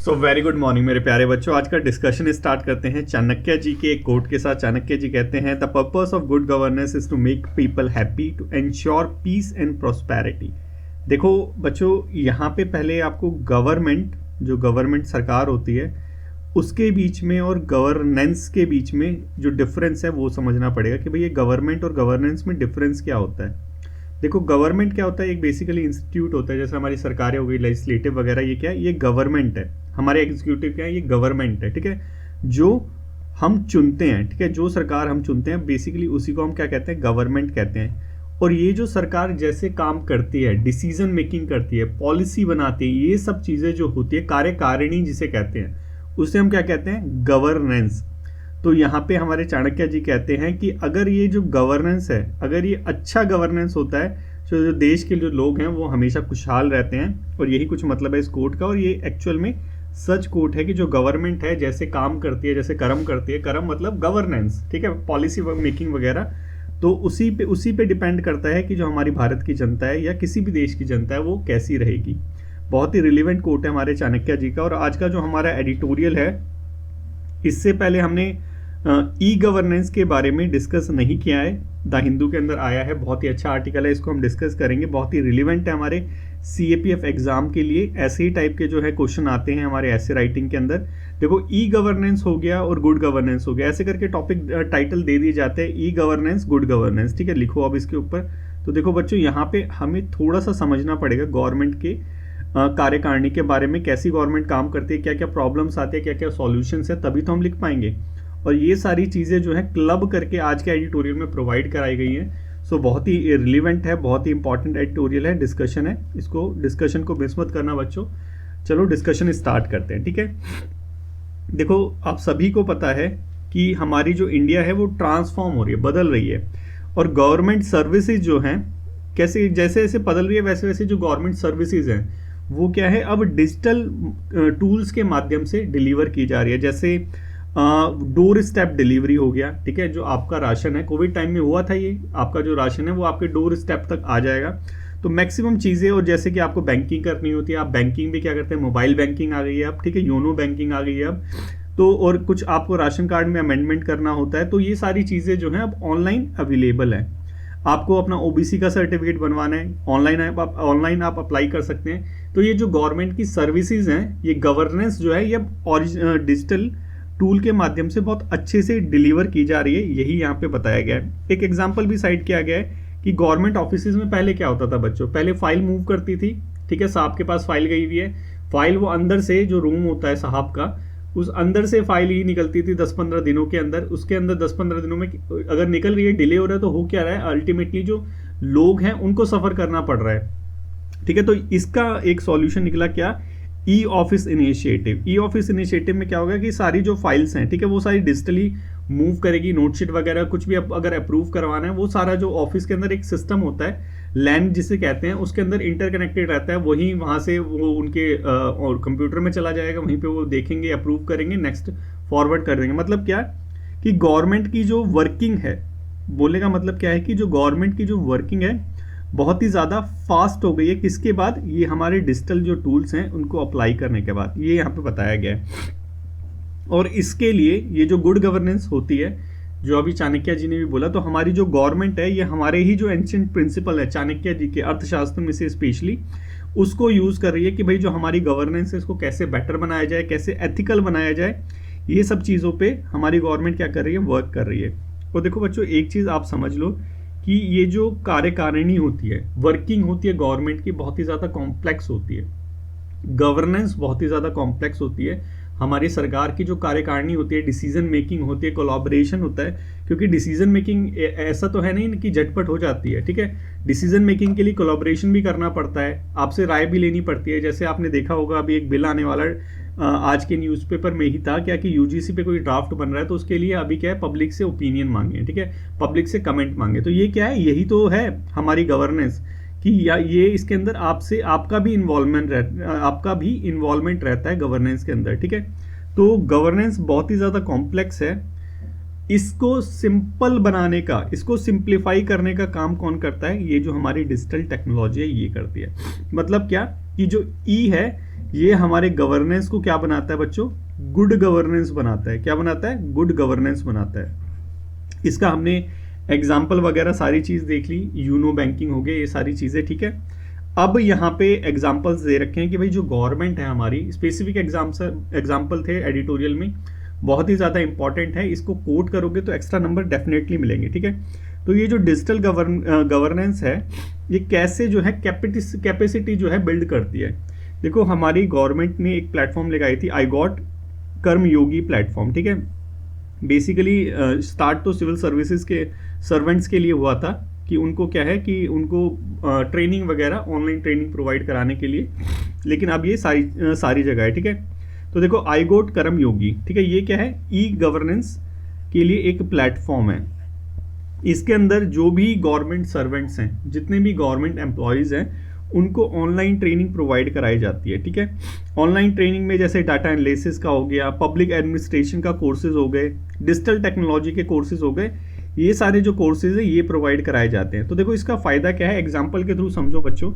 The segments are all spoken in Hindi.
सो वेरी गुड मॉर्निंग मेरे प्यारे बच्चों। आज का डिस्कशन स्टार्ट करते हैं चाणक्य जी के एक कोट के साथ। चाणक्य जी कहते हैं the purpose of good governance is to make people happy, to ensure peace and prosperity. देखो बच्चों, यहाँ पे पहले आपको गवर्नमेंट, जो गवर्नमेंट सरकार होती है, उसके बीच में और गवर्नेंस के बीच में जो डिफरेंस है वो समझना पड़ेगा कि भाई ये गवर्नमेंट और गवर्नेंस में डिफरेंस क्या होता है। देखो गवर्नमेंट क्या होता है, एक बेसिकली इंस्टीट्यूट होता है, जैसे हमारी सरकारें हो गई, लेजिस्लेटिव वगैरह, ये क्या है, ये गवर्नमेंट है। हमारे एग्जीक्यूटिव क्या है, ये गवर्नमेंट है, ठीक है, जो हम चुनते हैं, ठीक है, जो सरकार हम चुनते हैं बेसिकली उसी को हम क्या कहते हैं, गवर्नमेंट कहते हैं। और ये जो सरकार जैसे काम करती है, डिसीजन मेकिंग करती है, पॉलिसी बनाती है, ये सब चीज़ें जो होती है, कार्यकारिणी जिसे कहते हैं, उसे हम क्या कहते हैं, गवर्नेंस। तो यहाँ पे हमारे चाणक्य जी कहते हैं कि अगर ये जो गवर्नेंस है, अगर ये अच्छा गवर्नेंस होता है तो जो देश के जो लोग हैं वो हमेशा खुशहाल रहते हैं। और यही कुछ मतलब है इस कोट का, और ये एक्चुअल में सच कोट है कि जो गवर्नमेंट है जैसे काम करती है, जैसे कर्म करती है, कर्म मतलब गवर्नेंस, ठीक है, पॉलिसी मेकिंग वगैरह, तो उसी पे डिपेंड करता है कि जो हमारी भारत की जनता है या किसी भी देश की जनता है वो कैसी रहेगी। बहुत ही रिलेवेंट कोट है हमारे चाणक्य जी का। और आज का जो हमारा एडिटोरियल है, इससे पहले हमने ई गवर्नेंस के बारे में डिस्कस नहीं किया है, द हिंदू के अंदर आया है, बहुत ही अच्छा आर्टिकल है, इसको हम डिस्कस करेंगे, बहुत ही रिलेवेंट है हमारे CAPF एग्जाम के लिए। ऐसे ही टाइप के जो है क्वेश्चन आते हैं हमारे ऐसे राइटिंग के अंदर। देखो ई गवर्नेंस हो गया और गुड गवर्नेंस हो गया, ऐसे करके टॉपिक टाइटल दे दिए जाते हैं, ई गवर्नेंस, गुड गवर्नेंस, ठीक है, लिखो अब इसके ऊपर। तो देखो बच्चों, यहाँ पे हमें थोड़ा सा समझना पड़ेगा गवर्नमेंट के कार्यकारिणी के बारे में, कैसी गवर्नमेंट काम करती है, क्या क्या प्रॉब्लम्स आते हैं, क्या क्या सॉल्यूशंस है, तभी तो हम लिख पाएंगे। और ये सारी चीज़ें जो है क्लब करके आज के एडिटोरियल में प्रोवाइड कराई गई हैं। सो बहुत ही रिलेवेंट है, बहुत ही इंपॉर्टेंट एडिटोरियल है, डिस्कशन है, इसको डिस्कशन को मिस मत करना बच्चों। चलो डिस्कशन स्टार्ट करते हैं, ठीक है। देखो आप सभी को पता है कि हमारी जो इंडिया है वो ट्रांसफॉर्म हो रही है, बदल रही है। और गवर्नमेंट सर्विसेज जो हैं, कैसे जैसे जैसे बदल रही है वैसे वैसे जो गवर्नमेंट सर्विसेज हैं वो क्या है, अब डिजिटल टूल्स के माध्यम से डिलीवर की जा रही है। जैसे डोर स्टेप डिलीवरी हो गया, ठीक है, जो आपका राशन है, कोविड टाइम में हुआ था, ये आपका जो राशन है वो आपके डोर स्टेप तक आ जाएगा। तो मैक्सिमम चीज़ें, और जैसे कि आपको बैंकिंग करनी होती है, आप बैंकिंग भी क्या करते हैं, मोबाइल बैंकिंग आ गई है अब, ठीक है, योनो बैंकिंग आ गई है अब। तो और कुछ आपको राशन कार्ड में अमेंडमेंट करना होता है, तो ये सारी चीज़ें जो हैं अब ऑनलाइन अवेलेबल है। आपको अपना OBC का सर्टिफिकेट बनवाना है, ऑनलाइन आप अप्लाई कर सकते हैं। तो ये जो गवर्नमेंट की सर्विसेज हैं, ये गवर्नेंस जो है ये डिजिटल टूल के माध्यम से बहुत अच्छे से डिलीवर की जा रही है, यही यहाँ पे बताया गया है। एक एग्जांपल भी साइड किया गया है कि गवर्नमेंट ऑफिसेज में पहले क्या होता था बच्चों, पहले फाइल मूव करती थी, ठीक है, साहब के पास फाइल गई हुई है, फाइल वो अंदर से जो रूम होता है साहब का, उस अंदर से फाइल ही निकलती थी 10-15 दिनों के अंदर। उसके अंदर 10-15 दिनों में अगर निकल रही है, डिले हो रहा है, तो हो क्या रहा है, अल्टीमेटली जो लोग हैं उनको सफर करना पड़ रहा है, ठीक है। तो इसका एक सॉल्यूशन निकला क्या, e office initiative. E office initiative में क्या होगा कि सारी जो फाइल्स हैं, ठीक है, वो सारी डिजिटली मूव करेगी, नोटशीट वगैरह कुछ भी अगर अप्रूव करवाना है, वो सारा जो ऑफिस के अंदर एक सिस्टम होता है, लैन जिसे कहते हैं, उसके अंदर इंटरकनेक्टेड रहता है, वहीं वहाँ से वो उनके और कंप्यूटर में चला जाएगा, वहीं पे वो देखेंगे, अप्रूव करेंगे, नेक्स्ट फॉरवर्ड कर देंगे। मतलब क्या कि गवर्नमेंट की जो वर्किंग है, बोलने का मतलब क्या है कि जो गवर्नमेंट की जो वर्किंग है बहुत ही ज़्यादा फास्ट हो गई है। किसके बाद, ये हमारे डिजिटल जो टूल्स हैं उनको अप्लाई करने के बाद, ये यहाँ पे बताया गया है। और इसके लिए ये जो गुड गवर्नेंस होती है, जो अभी चाणक्य जी ने भी बोला, तो हमारी जो गवर्नमेंट है ये हमारे ही जो एंशिएंट प्रिंसिपल है चाणक्य जी के अर्थशास्त्र में से स्पेशली, उसको यूज़ कर रही है कि भाई जो हमारी गवर्नेंस है इसको कैसे बेटर बनाया जाए, कैसे एथिकल बनाया जाए, ये सब चीज़ों पे हमारी गवर्नमेंट क्या कर रही है, वर्क कर रही है। और देखो बच्चों, एक चीज़ आप समझ लो कि ये जो कार्यकारिणी होती है, वर्किंग होती है गवर्नमेंट की, बहुत ही ज़्यादा कॉम्प्लेक्स होती है, गवर्नेंस बहुत ही ज़्यादा कॉम्प्लेक्स होती है। हमारी सरकार की जो कार्यकारिणी होती है, डिसीजन मेकिंग होती है, कोलैबोरेशन होता है, क्योंकि डिसीजन मेकिंग ऐसा तो है नहीं कि झटपट हो जाती है, ठीक है, डिसीजन मेकिंग के लिए कोलैबोरेशन भी करना पड़ता है, आपसे राय भी लेनी पड़ती है। जैसे आपने देखा होगा अभी एक बिल आने वाला आज के न्यूज़पेपर में ही था क्या कि UGC पे कोई ड्राफ्ट बन रहा है, तो उसके लिए अभी क्या है, पब्लिक से ओपिनियन मांगे, ठीक है, पब्लिक से कमेंट मांगे। तो ये क्या है, यही तो है हमारी गवर्नेंस कि या ये इसके अंदर आपका भी इन्वॉल्वमेंट रहता है गवर्नेंस के अंदर, ठीक है। तो गवर्नेंस बहुत ही ज़्यादा कॉम्प्लेक्स है। इसको सिंपल बनाने का, इसको सिंप्लीफाई करने का काम कौन करता है, ये जो हमारी डिजिटल टेक्नोलॉजी है ये करती है। मतलब क्या कि जो ई है ये हमारे गवर्नेंस को क्या बनाता है बच्चों, गुड गवर्नेंस बनाता है। क्या बनाता है, गुड गवर्नेंस बनाता है। इसका हमने एग्जाम्पल वगैरह सारी चीज देख ली, यूनो बैंकिंग हो गया, ये सारी चीजें, ठीक है। अब यहाँ पे एग्जाम्पल्स दे रखे हैं कि भाई जो गवर्नमेंट है हमारी, स्पेसिफिक एग्जाम्पल थे एडिटोरियल में, बहुत ही ज़्यादा इंपॉर्टेंट है, इसको कोट करोगे तो एक्स्ट्रा नंबर डेफिनेटली मिलेंगे, ठीक है। तो ये जो डिजिटल गवर्नेंस है, ये कैसे जो है कैपेसिटी जो है बिल्ड करती है। देखो हमारी गवर्नमेंट ने एक प्लेटफॉर्म लगाई थी, आई गॉट कर्मयोगी प्लेटफॉर्म, ठीक है। बेसिकली स्टार्ट तो सिविल सर्विसेज के सर्वेंट्स के लिए हुआ था कि उनको क्या है कि उनको ट्रेनिंग वगैरह, ऑनलाइन ट्रेनिंग प्रोवाइड कराने के लिए, लेकिन अब ये सारी जगह है, ठीक है। तो देखो आई गोट कर्मयोगी, ठीक है, ये क्या है, ई गवर्नेंस के लिए एक प्लेटफॉर्म है। इसके अंदर जो भी गवर्नमेंट सर्वेंट्स हैं, जितने भी गवर्नमेंट एम्प्लॉयज़ हैं, उनको ऑनलाइन ट्रेनिंग प्रोवाइड कराई जाती है, ठीक है। ऑनलाइन ट्रेनिंग में जैसे डाटा एनालिसिस का हो गया, पब्लिक एडमिनिस्ट्रेशन का कोर्सेज हो गए, डिजिटल टेक्नोलॉजी के कोर्सेज हो गए, ये सारे जो कोर्सेज है ये प्रोवाइड कराए जाते हैं। तो देखो इसका फ़ायदा क्या है, एग्जाम्पल के थ्रू समझो बच्चों,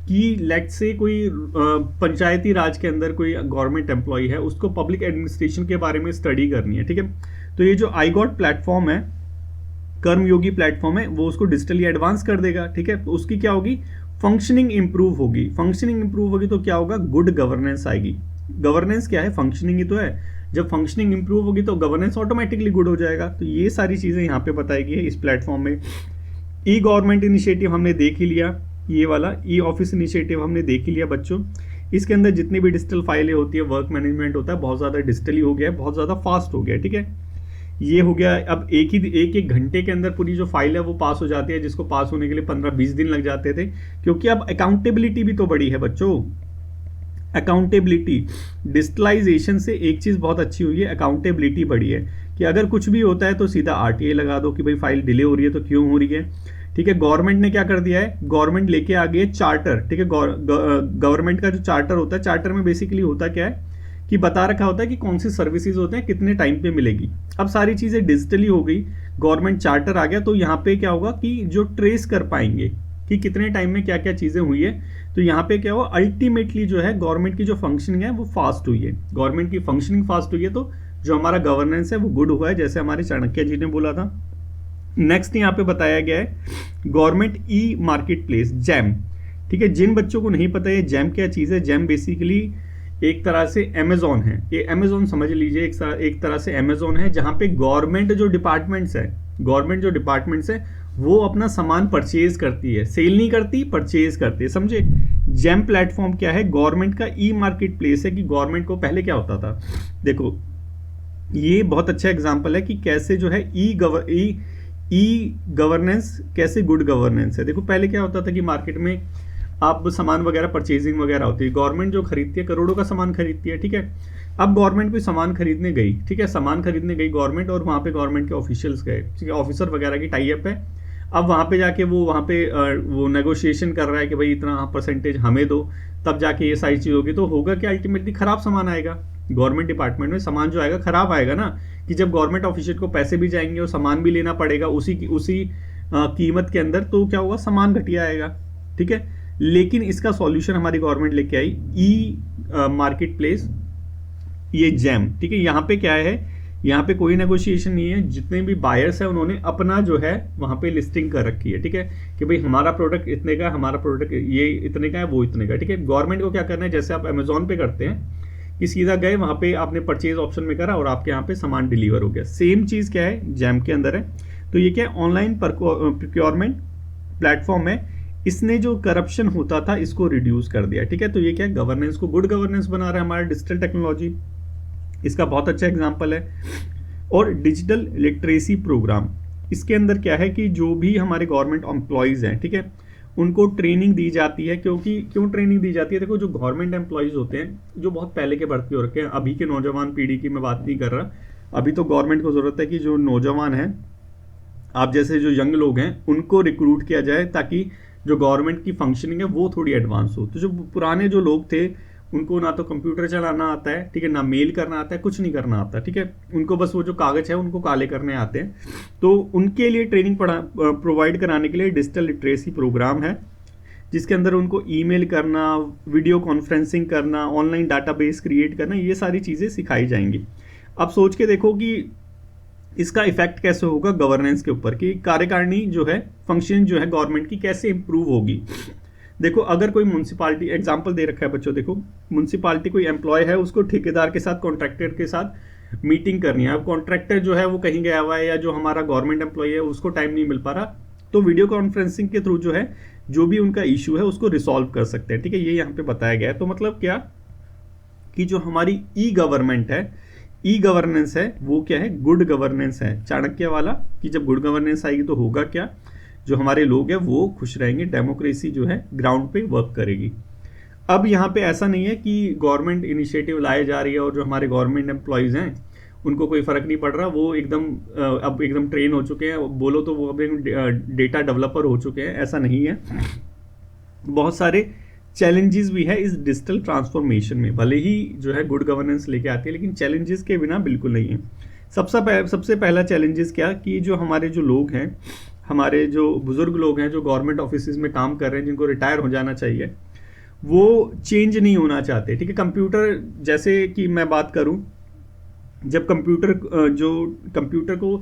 कि लेट से कोई पंचायती राज के अंदर कोई गवर्नमेंट एम्प्लॉय है, उसको पब्लिक एडमिनिस्ट्रेशन के बारे में स्टडी करनी है, ठीक है। तो ये जो आई गॉट प्लेटफॉर्म है, कर्मयोगी प्लेटफॉर्म है, वो उसको डिजिटली एडवांस कर देगा, ठीक है। तो उसकी क्या होगी, फंक्शनिंग इंप्रूव होगी। फंक्शनिंग इंप्रूव होगी तो क्या होगा, गुड गवर्नेंस आएगी। गवर्नेंस क्या है, फंक्शनिंग ही तो है। जब फंक्शनिंग इंप्रूव होगी तो गवर्नेंस ऑटोमेटिकली गुड हो जाएगा। तो ये सारी चीज़ें यहाँ पे बताई गई है इस प्लेटफॉर्म में। ई गवर्नमेंट इनिशिएटिव हमने देख ही लिया, ये वाला ई ऑफिस इनिशिएटिव हमने देख ही लिया बच्चों। इसके अंदर जितनी भी डिजिटल फाइलें होती है, वर्क मैनेजमेंट होता है, बहुत ज़्यादा डिजिटली हो गया है, बहुत ज़्यादा फास्ट हो गया है, ठीक है। ये हो गया। अब एक घंटे के अंदर पूरी जो फाइल है वो पास हो जाती है, जिसको पास होने के लिए 15-20 दिन लग जाते थे, क्योंकि अब अकाउंटेबिलिटी भी तो बड़ी है बच्चों। अकाउंटेबिलिटी, डिजिटलाइजेशन से एक चीज़ बहुत अच्छी हुई है, अकाउंटेबिलिटी बढ़ी है, कि अगर कुछ भी होता है तो सीधा आरटीआई लगा दो कि भाई फाइल डिले हो रही है तो क्यों हो रही है, ठीक है। गवर्नमेंट ने क्या कर दिया है, गवर्नमेंट लेके आ गई है चार्टर, ठीक है। गवर्नमेंट का जो चार्टर होता है, चार्टर में बेसिकली होता क्या है कि बता रखा होता है कि कौन सी सर्विसेज होते हैं, कितने टाइम पे मिलेगी। अब सारी चीज़ें डिजिटली हो गई, गवर्नमेंट चार्टर आ गया, तो यहाँ पे क्या होगा कि जो ट्रेस कर पाएंगे कि कितने टाइम में क्या क्या चीज़ें हुई है, तो यहाँ पे क्या हुआ, अल्टीमेटली जो है गवर्नमेंट की जो फंक्शनिंग है वो फास्ट हुई है। गवर्नमेंट की फंक्शनिंग फास्ट हुई है, तो जो हमारा गवर्नेंस है वो गुड हुआ है, जैसे हमारे चाणक्य जी ने बोला था। नेक्स्ट यहाँ पे बताया गया है government e market place, jam, ठीक है। जिन बच्चों को नहीं पता है जैम क्या चीज़ है, जैम बेसिकली एक तरह से अमेजोन है। ये अमेजोन समझ लीजिए, एक तरह से अमेजोन है, जहाँ पे गवर्नमेंट जो डिपार्टमेंट्स है वो अपना सामान परचेज करती है, सेल नहीं करती, परचेज करती है, समझे। जेम प्लेटफॉर्म क्या है, गवर्नमेंट का ई मार्केट प्लेस है, कि गवर्नमेंट को पहले क्या होता था, देखो ये बहुत अच्छा एग्जांपल है कि कैसे जो है ई गवर्नेंस कैसे गुड गवर्नेंस है। देखो पहले क्या होता था कि मार्केट में आप सामान वगैरह परचेजिंग वगैरह होती है, गवर्नमेंट जो खरीदती है करोड़ों का सामान खरीदती है, ठीक है। अब गवर्नमेंट कोई सामान खरीदने गई, ठीक है, सामान खरीदने गई गवर्नमेंट, और वहाँ पे गवर्नमेंट के ऑफिशियल्स गए, ठीक है, ऑफिसर वगैरह की टाई अप है। अब वहाँ पे जाके वहाँ पे वो नेगोशिएशन कर रहा है कि भाई इतना परसेंटेज हमें दो, तब जाके ये सारी चीज़ होगी। तो होगा कि अल्टीमेटली खराब सामान आएगा, गवर्नमेंट डिपार्टमेंट में सामान जो आएगा खराब आएगा ना, कि जब गवर्नमेंट ऑफिशियल को पैसे भी जाएंगे और सामान भी लेना पड़ेगा उसी कीमत के अंदर, तो क्या होगा, सामान घटिया आएगा, ठीक है। लेकिन इसका सॉल्यूशन हमारी गवर्नमेंट लेके आई, ई मार्केट प्लेस, ये जैम, ठीक है। यहाँ पे क्या है, यहाँ पे कोई नेगोशिएशन नहीं है, जितने भी बायर्स हैं उन्होंने अपना जो है वहाँ पे लिस्टिंग कर रखी है, ठीक है, कि भाई हमारा प्रोडक्ट इतने का, हमारा प्रोडक्ट ये इतने का है, वो इतने का, ठीक है। गवर्नमेंट को क्या करना है, जैसे आप अमेजोन पे करते हैं कि सीधा गए वहाँ पे आपने परचेज ऑप्शन में करा और आपके यहाँ पे सामान डिलीवर हो गया। सेम चीज़ क्या है जैम के अंदर है। तो ये क्या है, ऑनलाइन प्रोक्योरमेंट प्लेटफॉर्म है, इसने जो करप्शन होता था इसको रिड्यूस कर दिया, ठीक है। तो ये क्या है, गवर्नेंस को गुड गवर्नेंस बना रहा है हमारा डिजिटल टेक्नोलॉजी, इसका बहुत अच्छा एग्जांपल है। और डिजिटल लिटरेसी प्रोग्राम, इसके अंदर क्या है कि जो भी हमारे गवर्नमेंट एम्प्लॉयज़ हैं, ठीक है, उनको ट्रेनिंग दी जाती है। क्यों ट्रेनिंग दी जाती है, देखो जो गवर्नमेंट एम्प्लॉयज़ होते हैं जो बहुत पहले के भर्ती हो रखे हैं, अभी के नौजवान पीढ़ी की मैं बात नहीं कर रहा, अभी तो गवर्नमेंट को ज़रूरत है कि जो नौजवान हैं, आप जैसे जो यंग लोग हैं, उनको रिक्रूट किया जाए ताकि जो गवर्नमेंट की फंक्शनिंग है वो थोड़ी एडवांस हो। तो जो पुराने जो लोग थे उनको ना तो कंप्यूटर चलाना आता है, ठीक है, ना मेल करना आता है, कुछ नहीं करना आता, ठीक है, उनको बस वो जो कागज है उनको काले करने आते हैं। तो उनके लिए ट्रेनिंग प्रोवाइड कराने के लिए डिजिटल लिटरेसी प्रोग्राम है, जिसके अंदर उनको ईमेल करना, वीडियो कॉन्फ्रेंसिंग करना, ऑनलाइन डाटाबेस क्रिएट करना, ये सारी चीज़ें सिखाई जाएंगी। अब सोच के देखो कि इसका इफेक्ट कैसे होगा गवर्नेंस के ऊपर, कि कार्यकारिणी जो है, फंक्शन जो है गवर्नमेंट की कैसे इंप्रूव होगी। देखो अगर कोई म्यूनसिपालिटी, एग्जांपल दे रखा है बच्चों, देखो म्यूनसिपालिटी कोई एम्प्लॉय है, उसको ठेकेदार के साथ, कॉन्ट्रैक्टर के साथ मीटिंग करनी है। अब कॉन्ट्रैक्टर जो है वो कहीं गया हुआ है, या जो हमारा गवर्नमेंट एम्प्लॉय है उसको टाइम नहीं मिल पा रहा, तो वीडियो कॉन्फ्रेंसिंग के थ्रू जो है जो भी उनका इशू है उसको रिसॉल्व कर सकते हैं। ठीक है, ये यहाँ पे बताया गया है। तो मतलब क्या कि जो हमारी ई गवर्नमेंट है, ई गवर्नेंस है, वो क्या है, गुड गवर्नेंस है, चाणक्य वाला, कि जब गुड गवर्नेंस आएगी तो होगा क्या, जो हमारे लोग हैं वो खुश रहेंगे, डेमोक्रेसी जो है ग्राउंड पे वर्क करेगी। अब यहाँ पे ऐसा नहीं है कि गवर्नमेंट इनिशिएटिव लाए जा रही है और जो हमारे गवर्नमेंट एम्प्लॉयज़ हैं उनको कोई फ़र्क नहीं पड़ रहा, वो एकदम अब एकदम ट्रेन हो चुके हैं, बोलो तो वो अब डेटा डेवलपर हो चुके हैं, ऐसा नहीं है। बहुत सारे चैलेंजेस भी है इस डिजिटल ट्रांसफॉर्मेशन में, भले ही जो है गुड गवर्नेंस लेके आती है, लेकिन चैलेंजेस के बिना बिल्कुल नहीं है। सबसे पहला चैलेंजेस क्या, कि जो हमारे जो लोग हैं, हमारे जो बुजुर्ग लोग हैं जो गवर्नमेंट ऑफिस में काम कर रहे हैं, जिनको रिटायर हो जाना चाहिए, वो चेंज नहीं होना चाहते। ठीक है, कंप्यूटर, जैसे कि मैं बात करूं, जब कंप्यूटर को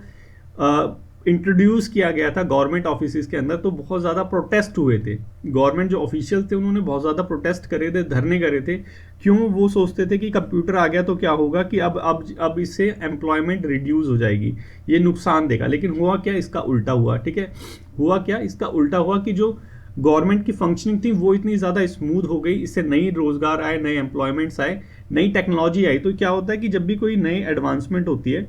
इंट्रोड्यूस किया गया था गवर्नमेंट ऑफिस के अंदर, तो बहुत ज़्यादा प्रोटेस्ट हुए थे। गवर्नमेंट जो ऑफिशियल थे उन्होंने बहुत ज़्यादा प्रोटेस्ट करे थे, धरने करे थे। क्यों? वो सोचते थे कि कंप्यूटर आ गया तो क्या होगा, कि अब इससे एम्प्लॉयमेंट रिड्यूस हो जाएगी, ये नुकसान देगा। लेकिन हुआ क्या, इसका उल्टा हुआ। ठीक है, हुआ क्या, इसका उल्टा हुआ कि जो गवर्नमेंट की फंक्शनिंग थी वो इतनी ज़्यादा स्मूथ हो गई, इससे नई रोज़गार आए, नए एम्प्लॉयमेंट्स आए, नई टेक्नोलॉजी आई। तो क्या होता है कि जब भी कोई नई एडवांसमेंट होती है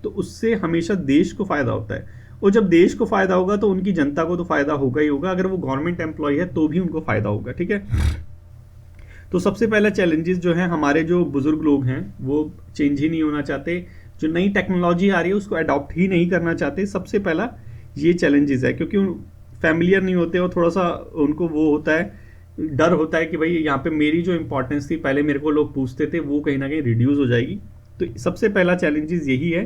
तो उससे हमेशा देश को फ़ायदा होता है, और जब देश को फ़ायदा होगा तो उनकी जनता को तो फ़ायदा होगा ही होगा, अगर वो गवर्नमेंट एम्प्लॉय है तो भी उनको फ़ायदा होगा। ठीक है, तो सबसे पहला चैलेंजेस जो है, हमारे जो बुजुर्ग लोग हैं वो चेंज ही नहीं होना चाहते, जो नई टेक्नोलॉजी आ रही है उसको अडॉप्ट ही नहीं करना चाहते। सबसे पहला ये चैलेंजेस है, क्योंकि फैमिलियर नहीं होते और थोड़ा सा उनको वो होता है, डर होता है कि भाई यहाँ पे मेरी जो इंपॉर्टेंस थी, पहले मेरे को लोग पूछते थे, वो कहीं ना कहीं रिड्यूस हो जाएगी। तो सबसे पहला चैलेंजेस यही है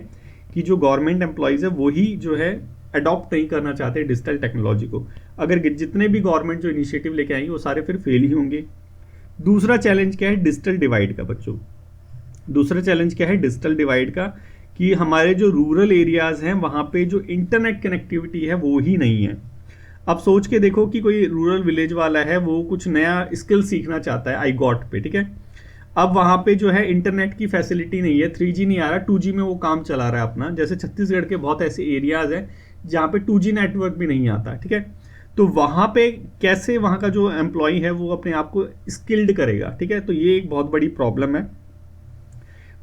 कि जो गवर्नमेंट एम्प्लॉयज़ है वही जो है अडॉप्ट नहीं करना चाहते डिजिटल टेक्नोलॉजी को। अगर जितने भी गवर्नमेंट जो इनिशिएटिव लेके आएंगे वो सारे फिर फेल ही होंगे। दूसरा चैलेंज क्या है, डिजिटल डिवाइड का बच्चों। दूसरा चैलेंज क्या है डिजिटल डिवाइड का, कि हमारे जो रूरल एरियाज़ हैं वहाँ पे जो इंटरनेट कनेक्टिविटी है वो ही नहीं है। अब सोच के देखो कि कोई रूरल विलेज वाला है, वो कुछ नया स्किल सीखना चाहता है आईगॉट पे, ठीक है। अब वहाँ पे जो है इंटरनेट की फैसिलिटी नहीं है, 3G नहीं आ रहा, 2G में वो काम चला रहा है अपना। जैसे छत्तीसगढ़ के बहुत ऐसे एरियाज़ हैं जहाँ पे 2G नेटवर्क भी नहीं आता, ठीक है। तो वहाँ पे कैसे वहाँ का जो एम्प्लॉई है वो अपने आप को स्किल्ड करेगा, ठीक है। तो ये एक बहुत बड़ी प्रॉब्लम है।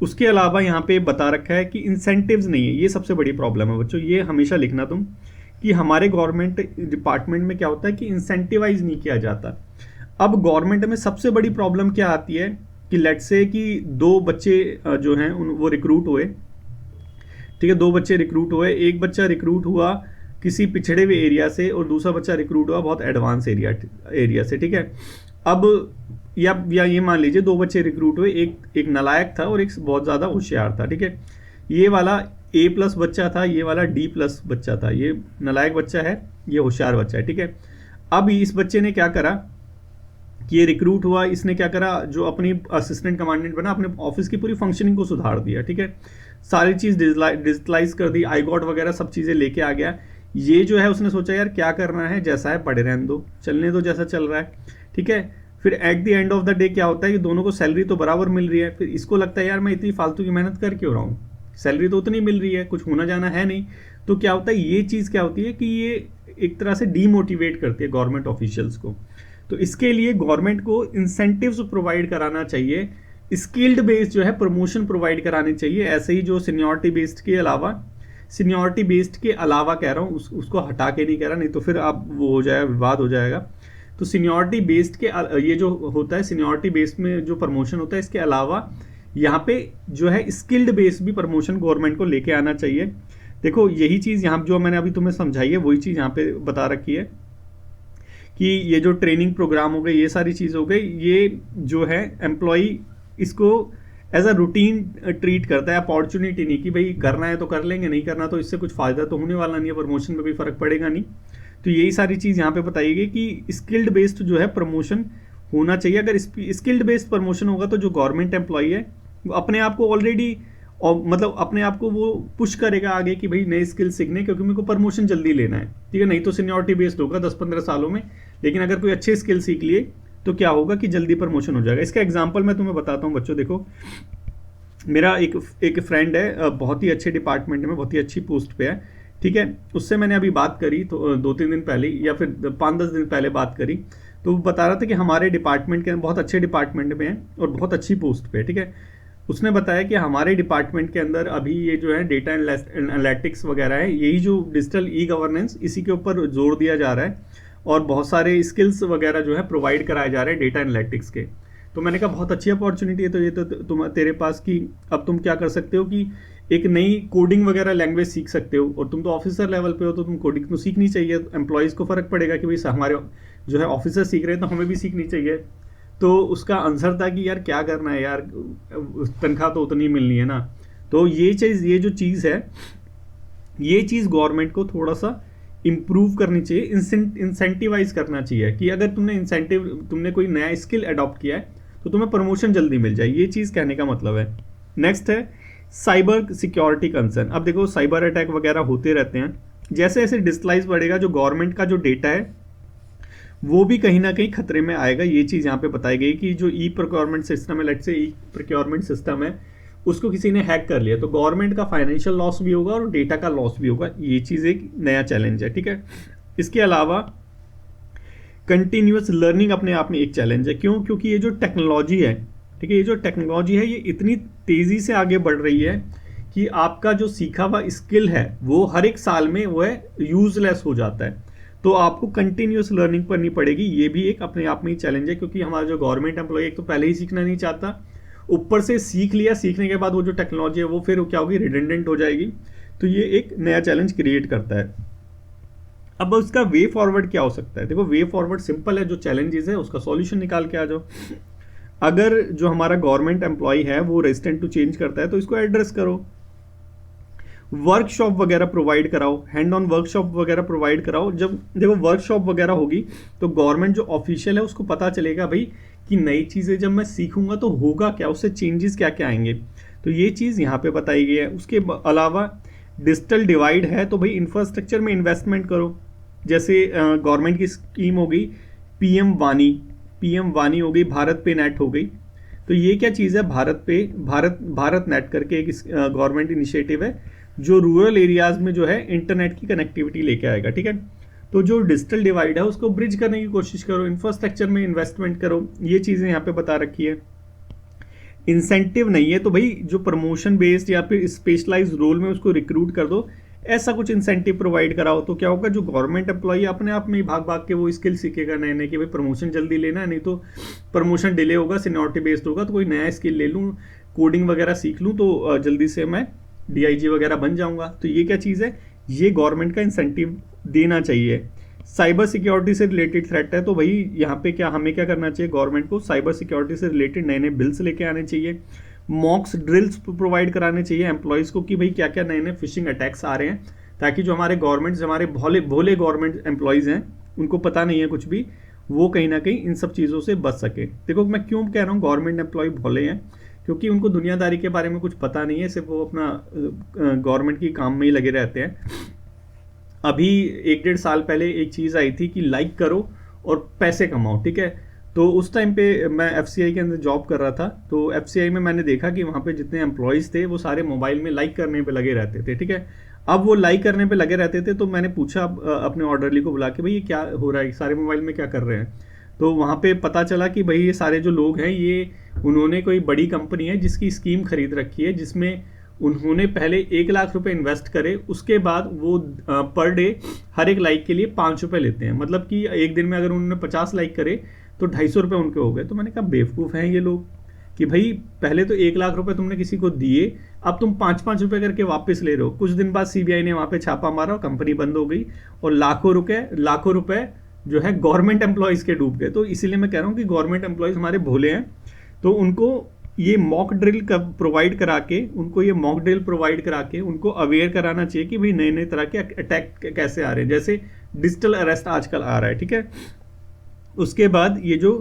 उसके अलावा यहाँ पे बता रखा है कि इंसेंटिव्स नहीं है, ये सबसे बड़ी प्रॉब्लम है बच्चों। ये हमेशा लिखना तुम, कि हमारे गवर्नमेंट डिपार्टमेंट में क्या होता है कि इंसेंटिवाइज नहीं किया जाता। अब गवर्नमेंट में सबसे बड़ी प्रॉब्लम क्या आती है कि लेट से कि दो बच्चे जो हैं वो रिक्रूट हुए, ठीक है, दो बच्चे रिक्रूट हुए, एक बच्चा रिक्रूट हुआ किसी पिछड़े हुए एरिया से और दूसरा बच्चा रिक्रूट हुआ बहुत एडवांस एरिया से, ठीक है। अब या ये मान लीजिए दो बच्चे रिक्रूट हुए, एक नालायक था और एक बहुत ज़्यादा होशियार था, ठीक है। ये वाला A+ बच्चा था, ये वाला D+ बच्चा था, ये नालायक बच्चा है, ये होशियार बच्चा है, ठीक है। अब इस बच्चे ने क्या करा कि ये रिक्रूट हुआ, इसने क्या करा, जो अपनी असिस्टेंट कमांडेंट बना, अपने ऑफिस की पूरी फंक्शनिंग को सुधार दिया, ठीक है। सारी चीज़ डिजिटलाइज कर दी, आईगॉट वगैरह सब चीज़ें लेके आ गया। ये जो है उसने सोचा यार क्या करना है, जैसा है पड़े रहने दो, चलने दो जैसा चल रहा है, ठीक है। फिर at the end of the day क्या होता है कि दोनों को सैलरी तो बराबर मिल रही है। फिर इसको लगता है यार मैं इतनी फालतू की मेहनत कर क्यों रहा हूँ, सैलरी तो उतनी मिल रही है, कुछ होना जाना है नहीं। तो क्या होता है, ये चीज़ क्या होती है कि ये एक तरह से डीमोटिवेट करती है गवर्नमेंट ऑफिशियल्स को। तो इसके लिए गवर्नमेंट को इंसेंटिव्स प्रोवाइड कराना चाहिए, स्किल्ड बेस्ड जो है प्रमोशन प्रोवाइड करानी चाहिए। ऐसे ही जो सीनियरिटी बेस्ड के अलावा कह रहा हूँ, उसको हटा के नहीं कह रहा, नहीं तो फिर आप वो हो जाएगा, विवाद हो जाएगा। तो सीनियरिटी बेस्ड के ये जो होता है, सीनियरिटी बेस्ड में जो प्रमोशन होता है, इसके अलावा यहाँ पे जो है स्किल्ड बेस्ड भी प्रमोशन गवर्नमेंट को लेके आना चाहिए। देखो यही चीज़ यहाँ जो मैंने अभी तुम्हें समझाई है वही चीज़ यहाँ पे बता रखी है कि ये जो ट्रेनिंग प्रोग्राम हो गए, ये सारी चीज़ हो गई, ये जो है एम्प्लॉई इसको एज अ रूटीन ट्रीट करता है, अपॉर्चुनिटी नहीं कि भाई करना है तो कर लेंगे, नहीं करना तो इससे कुछ फ़ायदा तो होने वाला नहीं है, प्रमोशन में कोई फ़र्क पड़ेगा नहीं। तो यही सारी चीज़ यहाँ पे बताई गई कि स्किल्ड बेस्ड जो है प्रमोशन होना चाहिए। अगर स्किल्ड बेस्ड प्रमोशन होगा तो जो गवर्नमेंट एम्प्लॉय है वो अपने आप को ऑलरेडी, और मतलब अपने आप को वो पुश करेगा आगे कि भाई नए स्किल सीखने, क्योंकि मेरे को प्रमोशन जल्दी लेना है, ठीक है। नहीं तो सीनियरिटी बेस्ड होगा 10-15 सालों में, लेकिन अगर कोई अच्छे स्किल सीख लिए तो क्या होगा कि जल्दी प्रमोशन हो जाएगा। इसका एग्जांपल मैं तुम्हें बताता हूँ बच्चों। देखो, मेरा एक फ्रेंड है, बहुत ही अच्छे डिपार्टमेंट में, बहुत ही अच्छी पोस्ट पे है, ठीक है। उससे मैंने अभी बात करी तो 2-3 दिन पहले या फिर 5-10 दिन पहले बात करी, तो वो बता रहा था कि हमारे डिपार्टमेंट के बहुत अच्छे डिपार्टमेंट में है और बहुत अच्छी पोस्ट पे है, ठीक है। उसने बताया कि हमारे डिपार्टमेंट के अंदर अभी ये जो है डेटा एनालिटिक्स वगैरह है, यही जो डिजिटल ई गवर्नेंस, इसी के ऊपर जोर दिया जा रहा है और बहुत सारे स्किल्स वगैरह जो है प्रोवाइड कराए जा रहे हैं डेटा एनालिटिक्स के। तो मैंने कहा बहुत अच्छी अपॉर्चुनिटी है, तो ये तो तुम तेरे पास की अब तुम क्या कर सकते हो कि एक नई कोडिंग वगैरह लैंग्वेज सीख सकते हो, और तुम तो ऑफिसर लेवल पे हो तो तुम कोडिंग तो सीखनी चाहिए। एम्प्लॉयज़ को फ़र्क पड़ेगा कि भाई हमारे जो है ऑफिसर सीख रहे हैं तो हमें भी सीखनी चाहिए। तो उसका आंसर था कि यार क्या करना है यार, तनख्वाह तो उतनी मिलनी है ना। तो ये जो चीज़ है, ये चीज़ गवर्नमेंट को थोड़ा सा इम्प्रूव करनी चाहिए, इंसेंटिवाइज करना चाहिए कि अगर तुमने कोई नया स्किल अडॉप्ट किया है तो तुम्हें प्रमोशन जल्दी मिल जाए। ये चीज़ कहने का मतलब है। नेक्स्ट है साइबर सिक्योरिटी कंसर्न। अब देखो, साइबर अटैक वगैरह होते रहते हैं, जैसे जैसे डिजिटलाइज बढ़ेगा जो गवर्नमेंट का जो डेटा है वो भी कहीं ना कहीं खतरे में आएगा। ये चीज़ यहाँ पे बताई गई कि जो ई प्रोक्योरमेंट सिस्टम है, let's say e procurement system है, उसको किसी ने हैक कर लिया तो गवर्नमेंट का फाइनेंशियल लॉस भी होगा और डेटा का लॉस भी होगा। ये चीज़ एक नया चैलेंज है, ठीक है। इसके अलावा कंटिन्यूअस लर्निंग अपने आप में एक चैलेंज है। क्यों? क्योंकि ये जो टेक्नोलॉजी है, ठीक है, ये जो टेक्नोलॉजी है ये इतनी तेज़ी से आगे बढ़ रही है कि आपका जो सीखा हुआ स्किल है वो हर एक साल में वो है यूजलेस हो जाता है। तो आपको कंटिन्यूअस लर्निंग करनी पड़ेगी। ये भी एक अपने आप में ही चैलेंज है, क्योंकि हमारा जो गवर्नमेंट एम्प्लॉय एक तो पहले ही सीखना नहीं चाहता, ऊपर से सीख लिया, सीखने के बाद वो जो टेक्नोलॉजी है वो फिर क्या होगी, रिडेंडेंट हो जाएगी। तो ये एक नया चैलेंज क्रिएट करता है। अब उसका वे फॉरवर्ड क्या हो सकता है? देखो, वे फॉरवर्ड सिंपल है, जो चैलेंजेस है उसका सॉल्यूशन निकाल के आ जाओ। अगर जो हमारा गवर्नमेंट एम्प्लॉय है वो रेजिस्टेंट टू चेंज करता है तो इसको एड्रेस करो, वर्कशॉप वगैरह प्रोवाइड कराओ, हैंड ऑन वर्कशॉप वगैरह प्रोवाइड कराओ। जब देखो वर्कशॉप वगैरह होगी तो गवर्नमेंट जो ऑफिशियल है उसको पता चलेगा भाई कि नई चीज़ें जब मैं सीखूंगा तो होगा क्या, उससे चेंजेस क्या क्या आएंगे। तो ये चीज़ यहाँ पे बताई गई है। उसके अलावा डिजिटल डिवाइड है तो भाई इंफ्रास्ट्रक्चर में इन्वेस्टमेंट करो। जैसे गवर्नमेंट की स्कीम हो गई पीएम वानी हो गई, भारत पे नेट हो गई। तो ये क्या चीज़ है, भारत नेट करके एक गवर्नमेंट इनिशिएटिव है जो रूरल एरियाज में जो है इंटरनेट की कनेक्टिविटी लेके आएगा, ठीक है। तो जो डिजिटल डिवाइड है उसको ब्रिज करने की कोशिश करो, इंफ्रास्ट्रक्चर में इन्वेस्टमेंट करो। ये चीज़ें यहाँ पे बता रखी है। इंसेंटिव नहीं है तो भाई जो प्रमोशन बेस्ड या फिर स्पेशलाइज रोल में उसको रिक्रूट कर दो, ऐसा कुछ इंसेंटिव प्रोवाइड कराओ। तो क्या होगा, जो गवर्नमेंट एम्प्लॉय अपने आप में ही भाग भाग के वो स्किल सीखेगा नए नए कि भाई प्रमोशन जल्दी लेना है, नहीं तो प्रमोशन डिले होगा, सीनियरिटी बेस्ड होगा, तो कोई नया स्किल ले लूँ, कोडिंग वगैरह सीख लूँ तो जल्दी से मैं DIG वगैरह बन जाऊँगा। तो ये क्या चीज़ है, ये गवर्नमेंट का इंसेंटिव देना चाहिए। साइबर सिक्योरिटी से रिलेटेड थ्रेट है तो भाई यहाँ पे हमें क्या करना चाहिए, गवर्नमेंट को साइबर सिक्योरिटी से रिलेटेड नए नए बिल्स लेके आने चाहिए, मॉक्स ड्रिल्स प्रोवाइड कराने चाहिए एम्प्लॉयज़ को कि भाई क्या क्या नए नए फिशिंग अटैक्स आ रहे हैं, ताकि जो हमारे भोले गवर्नमेंट एम्प्लॉयज़ हैं उनको पता नहीं है कुछ भी, वो कहीं ना कहीं इन सब चीज़ों से बच सके। देखो मैं क्यों कह रहा हूँ गवर्नमेंट एम्प्लॉय भोले हैं, क्योंकि उनको दुनियादारी के बारे में कुछ पता नहीं है, सिर्फ वो अपना गवर्नमेंट की काम में ही लगे रहते हैं। अभी 1-1.5 साल पहले एक चीज़ आई थी कि लाइक करो और पैसे कमाओ, ठीक है। तो उस टाइम पे मैं FCI के अंदर जॉब कर रहा था, तो FCI में मैंने देखा कि वहाँ पे जितने एम्प्लॉयज़ थे वो सारे मोबाइल में लाइक करने पे लगे रहते थे, ठीक है। अब वो लाइक करने पे लगे रहते थे तो मैंने पूछा अपने ऑर्डरली को बुला के, भाई ये क्या हो रहा है, सारे मोबाइल में क्या कर रहे हैं। तो वहाँ पे पता चला कि भाई ये सारे जो लोग हैं ये उन्होंने कोई बड़ी कंपनी है जिसकी स्कीम खरीद रखी है, जिसमें उन्होंने पहले 1 लाख रुपए इन्वेस्ट करे, उसके बाद वो पर डे हर एक लाइक के लिए 5 रुपये लेते हैं। मतलब कि एक दिन में अगर उन्होंने 50 लाइक करे तो 250 रुपये उनके हो गए। तो मैंने कहा बेवकूफ़ हैं ये लोग कि भाई पहले तो 1 लाख रुपए तुमने किसी को दिए, अब तुम 5-5 रुपये करके वापस ले रहे हो। कुछ दिन बाद CBI ने वहाँ पे छापा मारा, कंपनी बंद हो गई और लाखों रुपए जो है गवर्नमेंट एम्प्लॉयज़ के डूब गए। तो इसीलिए मैं कह रहा हूँ कि गवर्नमेंट एम्प्लॉयज़ हमारे भोले हैं, तो उनको ये मॉक ड्रिल प्रोवाइड करा के उनको अवेयर कराना चाहिए कि भाई नए नए तरह के अटैक कैसे आ रहे हैं, जैसे डिजिटल अरेस्ट आजकल आ रहा है, ठीक है। उसके बाद ये जो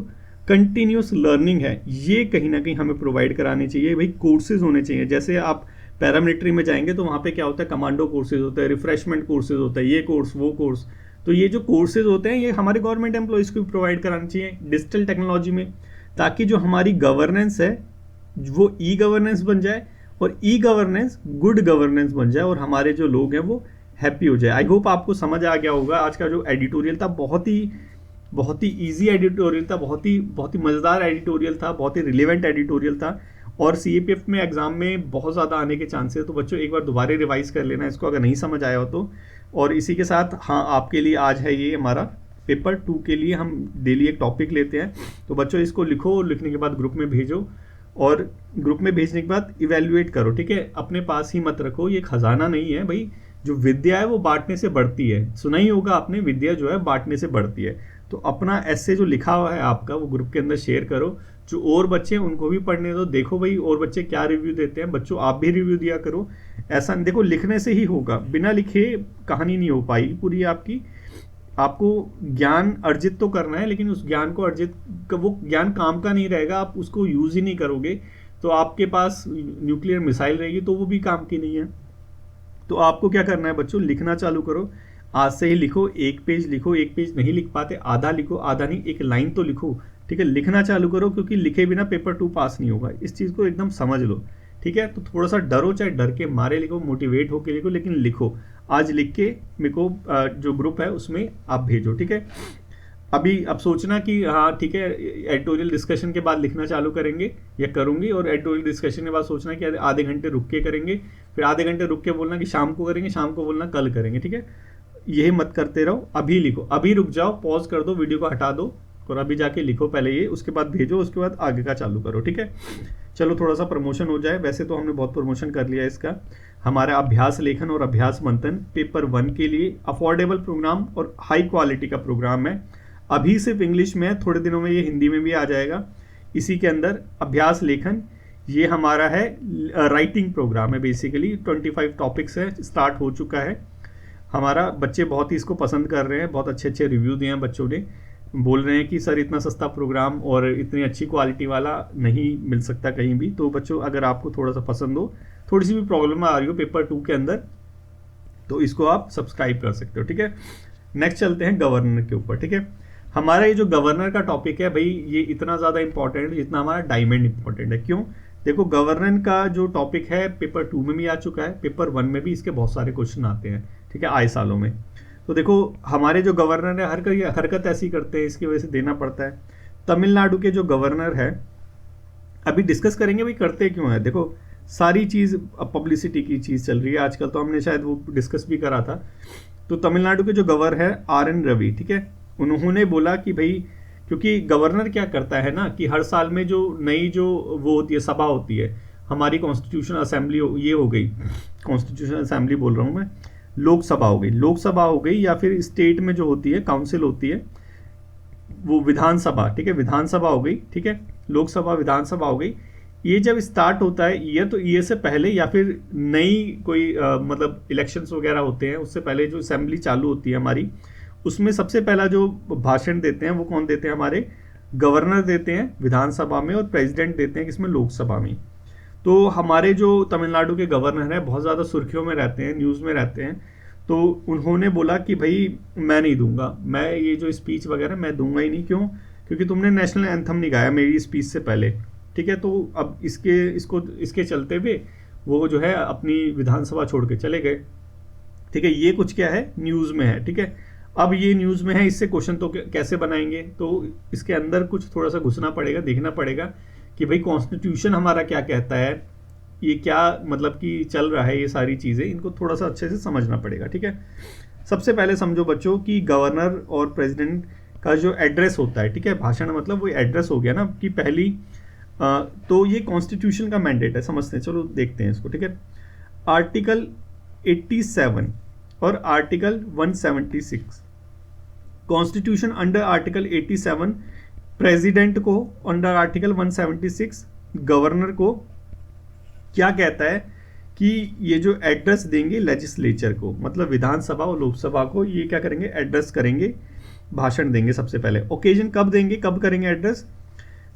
कंटिन्यूस लर्निंग है ये कहीं ना कहीं हमें प्रोवाइड करानी चाहिए। भाई कोर्सेज होने चाहिए, जैसे आप पैरामिलिट्री में जाएंगे तो वहाँ पे क्या होता है, कमांडो कोर्सेज होता है, रिफ्रेशमेंट कोर्सेज होता है, ये कोर्स वो कोर्स। तो ये जो कोर्सेज होते हैं ये हमारे गवर्नमेंट एम्प्लॉयज़ को भी प्रोवाइड कराना चाहिए डिजिटल टेक्नोलॉजी में, ताकि जो हमारी गवर्नेंस है वो ई गवर्नेंस बन जाए और ई गवर्नेंस गुड गवर्नेंस बन जाए और हमारे जो लोग हैं वो हैप्पी हो जाए। आई होप आपको समझ आ गया होगा। आज का जो एडिटोरियल था बहुत ही ईजी एडिटोरियल था, बहुत ही मज़ेदार एडिटोरियल था, बहुत ही रिलेवेंट एडिटोरियल था और CAPF में एग्जाम में बहुत ज़्यादा आने के चांसेस। तो बच्चों एक बार दोबारा रिवाइज कर लेना इसको अगर नहीं समझ आया हो तो। और इसी के साथ हाँ, आपके लिए आज है ये हमारा पेपर 2 के लिए हम डेली एक टॉपिक लेते हैं। तो बच्चों इसको लिखो, लिखने के बाद ग्रुप में भेजो और ग्रुप में भेजने के बाद इवेल्युएट करो, ठीक है। अपने पास ही मत रखो, ये खजाना नहीं है भाई। जो विद्या है वो बांटने से बढ़ती है, सुना ही होगा आपने, विद्या जो है बांटने से बढ़ती है। तो अपना ऐसे जो लिखा हुआ है आपका वो ग्रुप के अंदर शेयर करो, जो और बच्चे हैं उनको भी पढ़ने दो। देखो भाई और बच्चे क्या रिव्यू देते हैं, बच्चों आप भी रिव्यू दिया करो। ऐसा देखो लिखने से ही होगा, बिना लिखे कहानी नहीं हो पाएगी पूरी आपकी। आपको ज्ञान अर्जित तो करना है, लेकिन उस ज्ञान को वो ज्ञान काम का नहीं रहेगा, आप उसको यूज ही नहीं करोगे तो आपके पास न्यूक्लियर मिसाइल रहेगी तो वो भी काम की नहीं है। तो आपको क्या करना है बच्चों, लिखना चालू करो। आज से ही लिखो, एक पेज लिखो, एक पेज नहीं लिख पाते आधा लिखो, आधा नहीं एक लाइन तो लिखो, ठीक है। लिखना चालू करो क्योंकि लिखे बिना पेपर 2 पास नहीं होगा, इस चीज़ को एकदम समझ लो, ठीक है। तो थोड़ा सा डरो, चाहे डर के मारे लिखो, मोटिवेट होकर लिखो, लेकिन लिखो। आज लिख के मेरे को जो ग्रुप है उसमें आप भेजो, ठीक है। अब सोचना कि हाँ ठीक है एडिटोरियल डिस्कशन के बाद लिखना चालू करेंगे या करूंगी, और एडिटोरियल डिस्कशन के बाद सोचना कि आधे घंटे रुक के करेंगे, फिर आधे घंटे रुक के बोलना कि शाम को करेंगे, शाम को बोलना कल करेंगे, ठीक है। यही मत करते रहो, अभी लिखो, अभी रुक जाओ, पॉज कर दो, वीडियो को हटा दो और अभी जाके लिखो पहले ये, उसके बाद भेजो, उसके बाद आगे का चालू करो, ठीक है। चलो थोड़ा सा प्रमोशन हो जाए, वैसे तो हमने बहुत प्रमोशन कर लिया इसका। हमारा अभ्यास लेखन और अभ्यास मंथन पेपर 1 के लिए अफोर्डेबल प्रोग्राम और हाई क्वालिटी का प्रोग्राम है। अभी सिर्फ इंग्लिश में है, थोड़े दिनों में ये हिंदी में भी आ जाएगा। इसी के अंदर अभ्यास लेखन ये हमारा है राइटिंग प्रोग्राम है, बेसिकली 25 टॉपिक्स है, स्टार्ट हो चुका है हमारा। बच्चे बहुत ही इसको पसंद कर रहे हैं, बहुत अच्छे अच्छे रिव्यू दिए हैं बच्चों ने, बोल रहे हैं कि सर इतना सस्ता प्रोग्राम और इतनी अच्छी क्वालिटी वाला नहीं मिल सकता कहीं भी। तो बच्चों अगर आपको थोड़ा सा पसंद हो, थोड़ी सी भी प्रॉब्लम आ रही हो पेपर 2 के अंदर, तो इसको आप सब्सक्राइब कर सकते हो, ठीक है। नेक्स्ट चलते हैं गवर्नर के ऊपर, ठीक है। हमारा ये जो गवर्नर का टॉपिक है भाई ये इतना ज़्यादा इंपॉर्टेंट है जितना हमारा डायमंड इंपॉर्टेंट है। क्यों? देखो गवर्नर का जो टॉपिक है पेपर 2 में भी आ चुका है, पेपर 1 में भी इसके बहुत सारे क्वेश्चन आते हैं, ठीक है, आए सालों में। तो देखो हमारे जो गवर्नर है हरकत ऐसी करते हैं, इसकी वजह से देना पड़ता है। तमिलनाडु के जो गवर्नर है, अभी डिस्कस करेंगे भाई करते क्यों है। देखो सारी चीज़ अब पब्लिसिटी की चीज़ चल रही है आजकल, तो हमने शायद वो डिस्कस भी करा था। तो तमिलनाडु के जो गवर्नर है RN रवि, ठीक है, उन्होंने बोला कि भाई क्योंकि गवर्नर क्या करता है ना कि हर साल में जो नई जो वो होती है सभा होती है, हमारी कॉन्स्टिट्यूशन असेंबली ये हो गई, कॉन्स्टिट्यूशन असेंबली बोल रहा हूँ मैं, लोकसभा हो गई या फिर स्टेट में जो होती है काउंसिल होती है वो विधानसभा, ठीक है, विधानसभा हो गई, ठीक है, लोकसभा विधानसभा हो गई। ये जब स्टार्ट होता है ईयर, तो ईयर से पहले या फिर नई कोई मतलब इलेक्शंस वगैरह होते हैं उससे पहले जो असेंबली चालू होती है हमारी, उसमें सबसे पहला जो भाषण देते हैं वो कौन देते हैं, हमारे गवर्नर देते हैं विधानसभा में, और प्रेसिडेंट देते हैं किसमें, लोकसभा में। तो हमारे जो तमिलनाडु के गवर्नर हैं बहुत ज़्यादा सुर्खियों में रहते हैं, न्यूज़ में रहते हैं। तो उन्होंने बोला कि भाई मैं नहीं दूंगा, मैं ये जो स्पीच वगैरह मैं दूंगा ही नहीं। क्यों? क्योंकि तुमने नेशनल एंथम नहीं गाया मेरी स्पीच से पहले, ठीक है। तो अब इसके चलते हुए वो जो है अपनी विधानसभा छोड़ के चले गए, ठीक है। ये कुछ क्या है, न्यूज़ में है, ठीक है। अब ये न्यूज़ में है, इससे क्वेश्चन तो कैसे बनाएंगे, तो इसके अंदर कुछ थोड़ा सा घुसना पड़ेगा, देखना पड़ेगा कि भाई कॉन्स्टिट्यूशन हमारा क्या कहता है, ये क्या मतलब कि चल रहा है, ये सारी चीज़ें इनको थोड़ा सा अच्छे से समझना पड़ेगा, ठीक है। सबसे पहले समझो बच्चों कि गवर्नर और प्रेसिडेंट का जो एड्रेस होता है, ठीक है, भाषण मतलब वो एड्रेस हो गया ना कि पहली तो ये कॉन्स्टिट्यूशन का मैंडेट है, समझते हैं, चलो देखते हैं इसको, ठीक है। आर्टिकल 87 और article 176 constitution under article 87 president को, अंडर आर्टिकल 176 गवर्नर को क्या कहता है कि ये जो एड्रेस देंगे लेजिस्लेचर को, मतलब विधानसभा और लोकसभा को, ये क्या करेंगे, एड्रेस करेंगे, भाषण देंगे। सबसे पहले ओकेजन कब देंगे, कब करेंगे एड्रेस,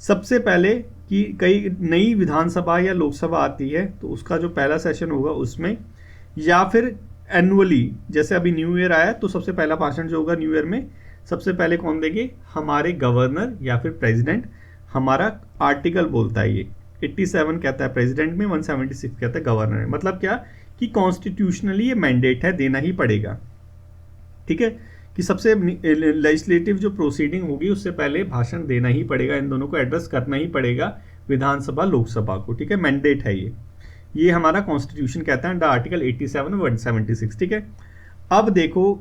सबसे पहले कि कई नई विधानसभा या लोकसभा आती है तो उसका जो पहला सेशन होगा उसमें, या फिर एनुअली, जैसे अभी न्यू ईयर आया तो सबसे पहला भाषण जो होगा न्यू ईयर में सबसे पहले कौन देंगे, हमारे गवर्नर या फिर प्रेसिडेंट। हमारा आर्टिकल बोलता है ये 87 कहता है प्रेसिडेंट में, 176 कहता है गवर्नर में। मतलब क्या कि कॉन्स्टिट्यूशनली ये मैंडेट है, देना ही पड़ेगा। ठीक है, कि सबसे लेजिस्लेटिव जो प्रोसीडिंग होगी उससे पहले भाषण देना ही पड़ेगा, इन दोनों को एड्रेस करना ही पड़ेगा, विधानसभा लोकसभा को। ठीक है, मैंडेट है ये हमारा कॉन्स्टिट्यूशन कहता है अंडर आर्टिकल 87 176। ठीक है, अब देखो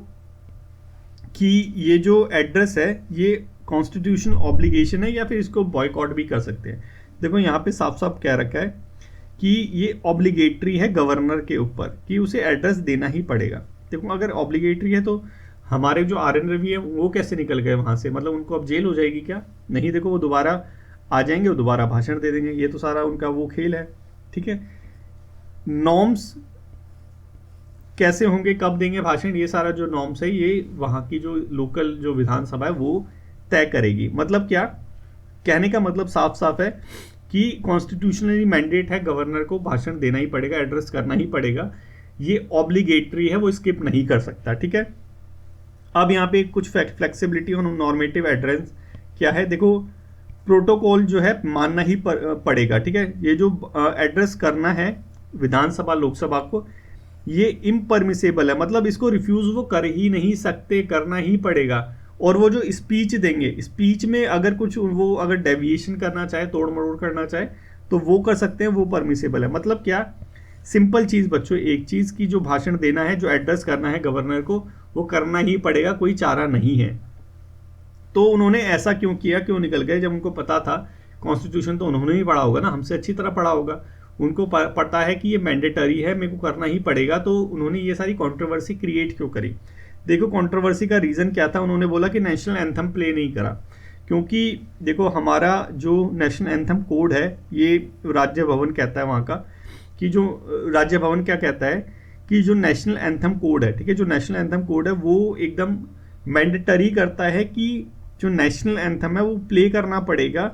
कि ये जो एड्रेस है ये कॉन्स्टिट्यूशन ऑब्लिगेशन है या फिर इसको बॉयकॉट भी कर सकते हैं। देखो यहाँ पे साफ साफ कह रखा है कि ये ऑब्लिगेटरी है गवर्नर के ऊपर कि उसे एड्रेस देना ही पड़ेगा। देखो अगर ऑब्लिगेटरी है तो हमारे जो RN रवि है वो कैसे निकल गए वहाँ से, मतलब उनको अब जेल हो जाएगी क्या? नहीं, देखो वो दोबारा आ जाएंगे, वो दोबारा भाषण दे देंगे, ये तो सारा उनका वो खेल है। ठीक है, नॉर्म्स कैसे होंगे, कब देंगे भाषण, ये सारा जो नॉर्म्स है ये वहाँ की जो लोकल जो विधानसभा है वो तय करेगी। मतलब क्या कहने का मतलब साफ साफ है कि कॉन्स्टिट्यूशनली मैंडेट है, गवर्नर को भाषण देना ही पड़ेगा, एड्रेस करना ही पड़ेगा, ये ऑब्लिगेटरी है, वो स्किप नहीं कर सकता। ठीक है, अब यहाँ पे कुछ फ्लेक्सिबिलिटी और नॉर्मेटिव एड्रेस क्या है, देखो प्रोटोकॉल जो है मानना ही पड़ेगा। ठीक है, ये जो एड्रेस करना है विधानसभा लोकसभा को ये इम्परमिसेबल है, मतलब इसको रिफ्यूज वो कर ही नहीं सकते, करना ही पड़ेगा। और वो जो स्पीच देंगे, स्पीच में अगर कुछ वो अगर डेविएशन करना चाहे, तोड़ मरोड़ करना चाहे तो वो कर सकते हैं, वो परमिसेबल है। मतलब क्या, सिंपल चीज़ बच्चों, एक चीज़ की जो भाषण देना है, जो एड्रेस करना है गवर्नर को, वो करना ही पड़ेगा, कोई चारा नहीं है। तो उन्होंने ऐसा क्यों किया, क्यों निकल गए, जब उनको पता था कॉन्स्टिट्यूशन तो उन्होंने ही पढ़ा होगा ना, हमसे अच्छी तरह पढ़ा होगा, उनको पता है कि ये मैंडेटरी है, मेरे को करना ही पड़ेगा, तो उन्होंने ये सारी कंट्रोवर्सी क्रिएट क्यों करी। देखो कंट्रोवर्सी का रीज़न क्या था, उन्होंने बोला कि नेशनल एंथम प्ले नहीं करा, क्योंकि देखो हमारा जो नेशनल एंथम कोड है ये राज्य भवन कहता है वहाँ का, कि जो राज्य भवन क्या कहता है कि जो नेशनल एंथम कोड है, ठीक है, जो नेशनल एंथम कोड है वो एकदम मैंडेटरी करता है कि जो नेशनल एंथम है वो प्ले करना पड़ेगा,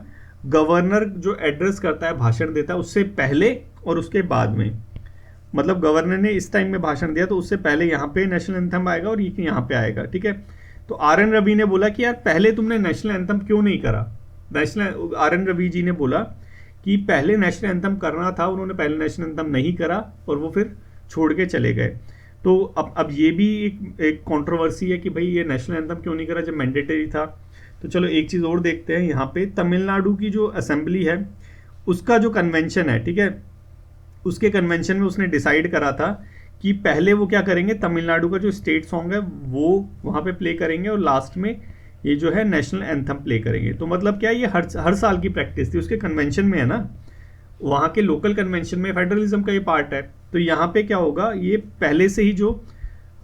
गवर्नर जो एड्रेस करता है, भाषण देता है, उससे पहले और उसके बाद में। मतलब गवर्नर ने इस टाइम में भाषण दिया तो उससे पहले यहाँ पे नेशनल एंथम आएगा और ये यहाँ पे आएगा। ठीक है, तो RN रवि ने बोला कि यार पहले तुमने नेशनल एंथम क्यों नहीं करा। RN रवि जी ने बोला कि पहले नेशनल एंथम करना था, उन्होंने पहले नेशनल एंथम नहीं करा और वो फिर छोड़ के चले गए। तो अब ये भी एक कंट्रोवर्सी है कि भाई ये नेशनल एंथम क्यों नहीं करा जब मैंडेटरी था। तो चलो एक चीज़ और देखते हैं, यहाँ पे तमिलनाडु की जो असेंबली है उसका जो कन्वेंशन है, ठीक है, उसके कन्वेंशन में उसने डिसाइड करा था कि पहले वो क्या करेंगे, तमिलनाडु का जो स्टेट सॉन्ग है वो वहाँ पे प्ले करेंगे और लास्ट में ये जो है नेशनल एंथम प्ले करेंगे। तो मतलब क्या ये हर साल की प्रैक्टिस थी, उसके कन्वेंशन में है ना, वहाँ के लोकल कन्वेंशन में फेडरलिज्म का ये पार्ट है। तो यहाँ पे क्या होगा, ये पहले से ही जो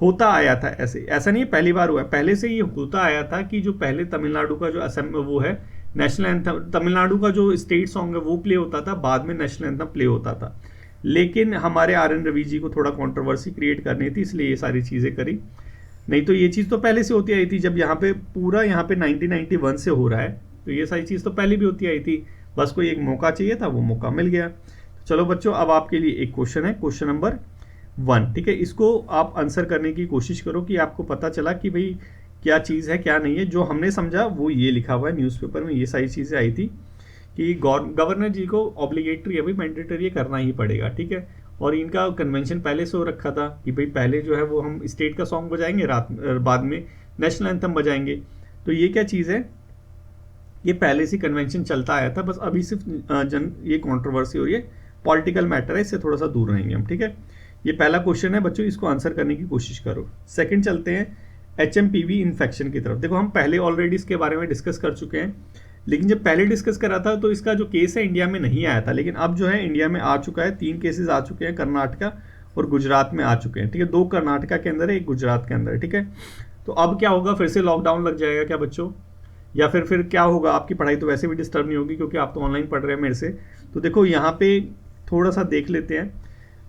होता आया था, ऐसा नहीं पहली बार हुआ है, पहले से ये होता आया था कि जो पहले तमिलनाडु का जो असम वो है नेशनल एंथम, तमिलनाडु का जो स्टेट सॉन्ग है वो प्ले होता था, बाद में नेशनल एंथम प्ले होता था। लेकिन हमारे RN रवि जी को थोड़ा कंट्रोवर्सी क्रिएट करनी थी, इसलिए ये सारी चीज़ें करी, नहीं तो ये चीज़ तो पहले से होती आई थी। जब यहाँ पे पूरा यहाँ पे 1991 से हो रहा है तो ये सारी चीज़ तो पहले भी होती आई थी, बस कोई एक मौका चाहिए था, वो मौका मिल गया। तो चलो बच्चों, अब आपके लिए एक क्वेश्चन है, क्वेश्चन नंबर 1, ठीक है, इसको आप आंसर करने की कोशिश करो कि आपको पता चला कि भाई क्या चीज़ है क्या नहीं है। जो हमने समझा वो ये लिखा हुआ है न्यूज़पेपर में, ये सारी चीज़ें आई थी कि गवर्नर जी को ऑब्लिगेटरी है भाई, मैंडेटरी करना ही पड़ेगा। ठीक है, और इनका कन्वेंशन पहले से हो रखा था कि भाई पहले जो है वो हम स्टेट का सॉन्ग बजाएंगे, बाद में नेशनल एंथम बजाएंगे। तो ये क्या चीज़ है, ये पहले से कन्वेंशन चलता आया था, बस अभी सिर्फ ये कंट्रोवर्सी और ये पॉलिटिकल मैटर है, इससे थोड़ा सा दूर रहेंगे हम। ठीक है, ये पहला क्वेश्चन है बच्चों, इसको आंसर करने की कोशिश करो। सेकंड चलते हैं HMPV इन्फेक्शन की तरफ। देखो हम पहले ऑलरेडी इसके बारे में डिस्कस कर चुके हैं, लेकिन जब पहले डिस्कस करा था तो इसका जो केस है इंडिया में नहीं आया था, लेकिन अब जो है इंडिया में आ चुका है। 3 केसेस आ चुके हैं, कर्नाटका और गुजरात में आ चुके हैं। ठीक है, 2 कर्नाटका के अंदर है, 1 गुजरात के अंदर है। ठीक है, तो अब क्या होगा, फिर से लॉकडाउन लग जाएगा क्या बच्चों? या फिर क्या होगा, आपकी पढ़ाई तो वैसे भी डिस्टर्ब नहीं होगी क्योंकि आप तो ऑनलाइन पढ़ रहे हैं मेरे से। तो देखो यहाँ पे थोड़ा सा देख लेते हैं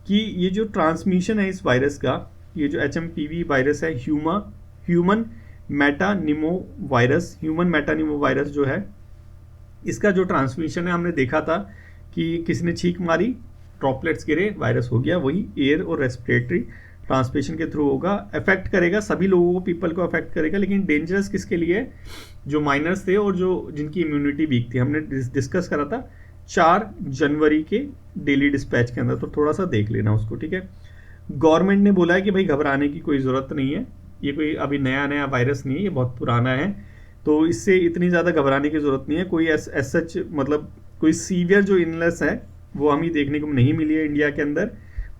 कि ये जो ट्रांसमिशन है इस वायरस का, ये जो HMPV वायरस है, ह्यूमन मेटानिमो वायरस जो है, इसका जो ट्रांसमिशन है हमने देखा था कि किसी ने छींक मारी, ड्रॉपलेट्स गिरे, वायरस हो गया। वही एयर और रेस्पिरेटरी ट्रांसमिशन के थ्रू होगा, अफेक्ट करेगा सभी लोगों को, पीपल को अफेक्ट करेगा। लेकिन डेंजरस किसके लिए? जो माइनर्स थे और जो जिनकी इम्यूनिटी वीक थी। हमने डिस्कस करा था 4 जनवरी के डेली डिस्पैच के अंदर, तो थोड़ा सा देख लेना उसको, ठीक है। गवर्नमेंट ने बोला है कि भाई घबराने की कोई ज़रूरत नहीं है, ये कोई अभी नया वायरस नहीं है, ये बहुत पुराना है, तो इससे इतनी ज़्यादा घबराने की ज़रूरत नहीं है। कोई सच मतलब कोई सीवियर जो इलनेस है वो हमें देखने को नहीं मिली है इंडिया के अंदर।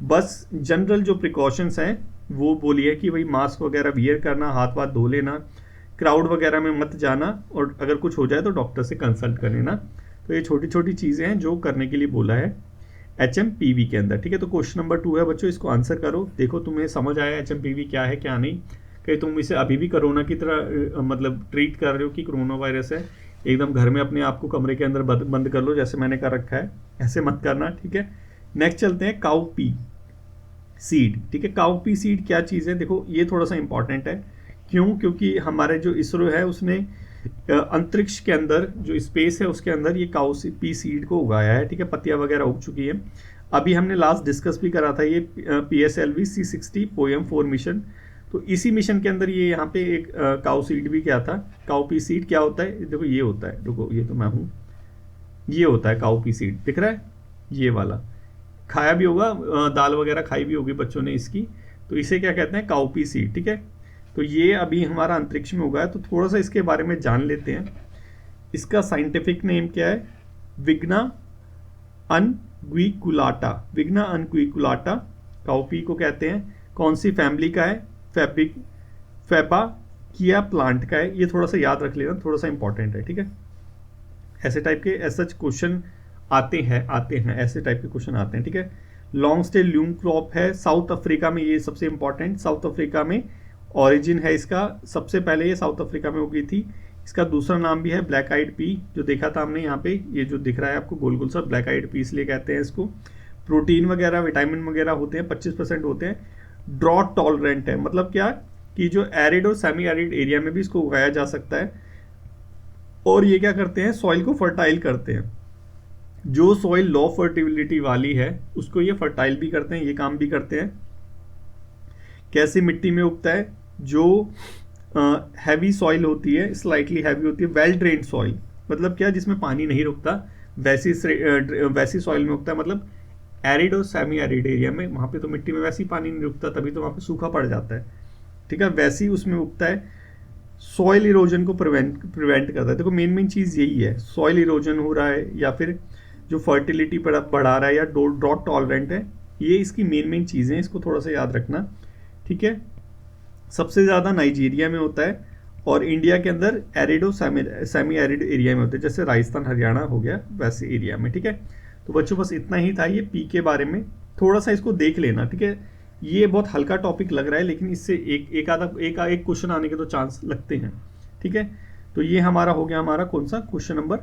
बस जनरल जो प्रिकॉशंस हैं वो बोली है कि भाई मास्क वगैरह वियर करना, हाथ वाथ धो लेना, क्राउड वगैरह में मत जाना, और अगर कुछ हो जाए तो डॉक्टर से कंसल्ट कर लेना। तो ये छोटी छोटी चीज़ें हैं जो करने के लिए बोला है HMPV के अंदर, ठीक है। तो क्वेश्चन नंबर 2 है बच्चों, इसको आंसर करो। देखो तुम्हें समझ आया HMPV क्या है क्या नहीं, कहीं तुम इसे अभी भी कोरोना की तरह मतलब ट्रीट कर रहे हो कि कोरोना वायरस है, एकदम घर में अपने आप को कमरे के अंदर बंद कर लो जैसे मैंने कर रखा है, ऐसे मत करना, ठीक है। नेक्स्ट चलते हैं काउपी सीड, ठीक है। काउपी सीड क्या चीज़ है? देखो ये थोड़ा सा इंपॉर्टेंट है, क्यों? क्योंकि हमारे जो इसरो है उसने अंतरिक्ष के अंदर जो स्पेस है उसके अंदर ये काउपी सीड को उगाया है, ठीक है। पत्तियां वगैरह उग चुकी है। अभी हमने लास्ट डिस्कस भी करा था ये PSLV C60 POEM4 मिशन, तो इसी मिशन के अंदर ये यहाँ पे एक काउ सीड भी क्या था। काउपी सीड क्या होता है? देखो ये होता है, देखो ये तो मैं हूँ, ये होता है काउपी सीड, दिख रहा है ये वाला, खाया भी होगा, दाल वगैरह खाई भी होगी बच्चों ने इसकी, तो इसे क्या कहते हैं? काउपी सीड, ठीक है। तो ये अभी हमारा अंतरिक्ष में उगा है, तो थोड़ा सा इसके बारे में जान लेते हैं। इसका साइंटिफिक नेम क्या है? विग्ना अनग्विकुलाटा, विग्ना अनग्विकुलाटा काउपी को कहते हैं। कौन सी फैमिली का है? फैबाकिया प्लांट का है। ये थोड़ा सा याद रख लेना, थोड़ा सा इंपॉर्टेंट है, ठीक है। ऐसे टाइप के सच क्वेश्चन आते हैं ऐसे टाइप के क्वेश्चन आते हैं, ठीक है। लॉन्ग स्टे ल्यूम क्रॉप है साउथ अफ्रीका में, ये सबसे इंपॉर्टेंट, साउथ अफ्रीका में ओरिजिन है इसका। सबसे पहले ये साउथ अफ्रीका में उगी थी। इसका दूसरा नाम भी है ब्लैक आइड पी, जो देखा था हमने यहाँ पे, ये जो दिख रहा है आपको गोल गोल सा, ब्लैक आइड पी इसलिए कहते हैं इसको। प्रोटीन वगैरह विटामिन वगैरह होते हैं, 25% होते हैं। ड्रॉट टॉलरेंट है, मतलब क्या कि जो एरिड और सेमी एरिड एरिया में भी इसको उगाया जा सकता है। और ये क्या करते हैं? सॉइल को फर्टाइल करते हैं। जो सॉइल लो फर्टिलिटी वाली है उसको ये फर्टाइल भी करते हैं, ये काम भी करते हैं। कैसी मिट्टी में उगता है? जो हैवी सॉइल होती है, स्लाइटली हैवी होती है, वेल ड्रेन्ड सॉइल, मतलब क्या, जिसमें पानी नहीं रुकता, वैसी सॉइल में उगता है। मतलब एरिड और सेमी एरिड एरिया में, वहाँ पे तो मिट्टी में वैसे ही पानी नहीं रुकता, तभी तो वहाँ पे सूखा पड़ जाता है, ठीक है। वैसे ही उसमें उगता है। सॉइल इरोजन को प्रिवेंट करता है। देखो मेन चीज़ यही है, सॉइल इरोजन हो रहा है या फिर जो फर्टिलिटी बढ़ा रहा है या ड्रॉट टॉलरेंट है, ये इसकी मेन चीज़ें हैं, इसको थोड़ा सा याद रखना, ठीक है। सबसे ज़्यादा नाइजीरिया में होता है और इंडिया के अंदर एरिड और सेमी एरिड एरिया में होता है, जैसे राजस्थान हरियाणा हो गया वैसे एरिया में, ठीक है। तो बच्चों बस इतना ही था ये पी के बारे में, थोड़ा सा इसको देख लेना, ठीक है। ये बहुत हल्का टॉपिक लग रहा है लेकिन इससे एक क्वेश्चन आने के तो चांस लगते हैं, ठीक है। तो ये हमारा हो गया, हमारा कौन सा? क्वेश्चन नंबर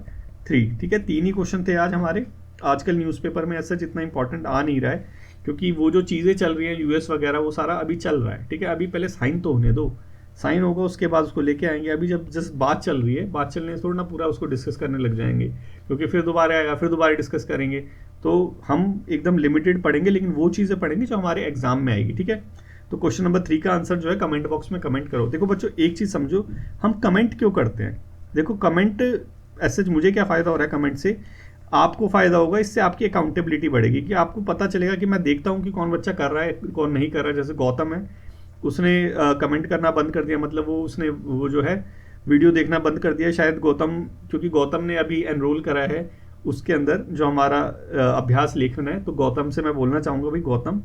3, ठीक है। 3 ही क्वेश्चन थे आज हमारे। आजकल न्यूज़पेपर में ऐसा जितना इंपॉर्टेंट आ नहीं रहा है, क्योंकि वो जो चीज़ें चल रही हैं यूएस वगैरह, वो सारा अभी चल रहा है, ठीक है। अभी पहले साइन तो होने दो, साइन होगा उसके बाद उसको लेके आएंगे। अभी जब जस्ट बात चल रही है, बात चलने से थोड़ा ना पूरा उसको डिस्कस करने लग जाएंगे, क्योंकि फिर दोबारा आएगा, फिर दोबारा डिस्कस करेंगे। तो हम एकदम लिमिटेड पढ़ेंगे, लेकिन वो चीज़ें पढ़ेंगे जो हमारे एग्जाम में आएगी, ठीक है। तो क्वेश्चन नंबर 3 का आंसर जो है कमेंट बॉक्स में कमेंट करो। देखो बच्चों एक चीज़ समझो, हम कमेंट क्यों करते हैं? देखो कमेंट ऐसे मुझे क्या फ़ायदा हो रहा है कमेंट से? आपको फ़ायदा होगा, इससे आपकी अकाउंटेबिलिटी बढ़ेगी, कि आपको पता चलेगा कि मैं देखता हूँ कि कौन बच्चा कर रहा है कौन नहीं कर रहा है। जैसे गौतम है, उसने कमेंट करना बंद कर दिया, मतलब उसने वो जो है वीडियो देखना बंद कर दिया शायद गौतम, क्योंकि गौतम ने अभी एनरोल करा है उसके अंदर जो हमारा अभ्यास लेखन है। तो गौतम से मैं बोलना चाहूँगा, भाई गौतम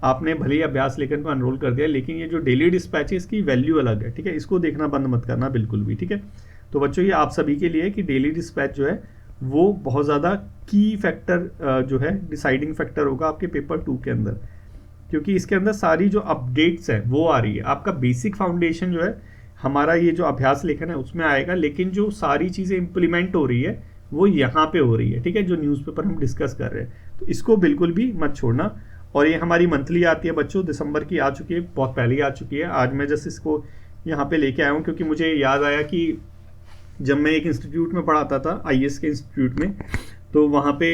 आपने भले ही अभ्यास लेखन को एनरोल कर दिया, लेकिन ये जो डेली डिस्पैच है इसकी वैल्यू अलग है, ठीक है। इसको देखना बंद मत करना बिल्कुल भी, ठीक है। तो बच्चों ये आप सभी के लिए है कि डेली डिस्पैच जो है वो बहुत ज़्यादा की फैक्टर जो है, डिसाइडिंग फैक्टर होगा आपके पेपर 2 के अंदर, क्योंकि इसके अंदर सारी जो अपडेट्स है वो आ रही है। आपका बेसिक फाउंडेशन जो है हमारा ये जो अभ्यास लेखन है उसमें आएगा, लेकिन जो सारी चीज़ें इम्प्लीमेंट हो रही है वो यहाँ पे हो रही है, ठीक है, जो न्यूज़पेपर हम डिस्कस कर रहे हैं। तो इसको बिल्कुल भी मत छोड़ना। और ये हमारी मंथली आती है बच्चों, दिसंबर की आ चुकी है, बहुत पहले ही आ चुकी है। आज मैं जस्ट इसको यहाँ पे लेके आया हूँ क्योंकि मुझे याद आया कि जब मैं एक इंस्टीट्यूट में पढ़ाता था, आईएएस के इंस्टीट्यूट में, तो वहाँ पे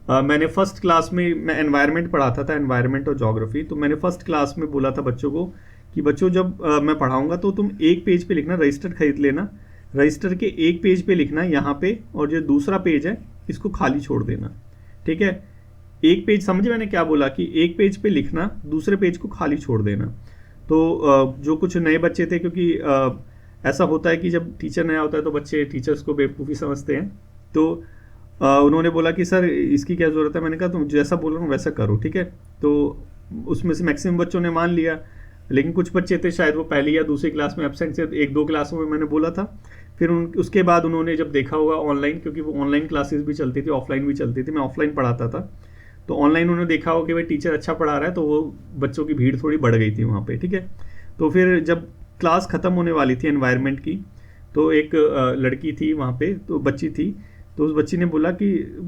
मैंने फर्स्ट क्लास में मैं एनवायरनमेंट पढ़ाता था, एनवायरनमेंट और ज्योग्राफी। तो मैंने फर्स्ट क्लास में बोला था बच्चों को कि बच्चों जब मैं पढ़ाऊँगा तो तुम एक पेज पे लिखना, रजिस्टर खरीद लेना, रजिस्टर के एक पेज पे लिखना यहाँ पे, और जो दूसरा पेज है इसको खाली छोड़ देना, ठीक है। एक पेज, समझे मैंने क्या बोला, कि एक पेज पे लिखना, दूसरे पेज को खाली छोड़ देना। तो जो कुछ नए बच्चे थे, क्योंकि ऐसा होता है कि जब टीचर नया होता है तो बच्चे टीचर्स को बेवकूफ़ी समझते हैं, तो उन्होंने बोला कि सर इसकी क्या ज़रूरत है। मैंने कहा तुम जैसा बोल रहा हूँ वैसा करो, ठीक है। तो उसमें से मैक्सिमम बच्चों ने मान लिया, लेकिन कुछ बच्चे थे शायद वो पहली या दूसरी क्लास में एब्सेंट थे, एक दो क्लासों में मैंने बोला था। फिर उसके बाद उन्होंने जब देखा होगा ऑनलाइन, क्योंकि वो ऑनलाइन क्लासेस भी चलती थी, ऑफलाइन भी चलती थी, मैं ऑफलाइन पढ़ाता था, तो ऑनलाइन उन्होंने देखा हो कि भाई टीचर अच्छा पढ़ा रहा है, तो वो बच्चों की भीड़ थोड़ी बढ़ गई थी वहाँ पे, ठीक है। तो फिर जब क्लास ख़त्म होने वाली थी एनवायरनमेंट की, तो एक लड़की थी वहाँ पे, तो बच्ची थी, तो उस बच्ची ने बोला कि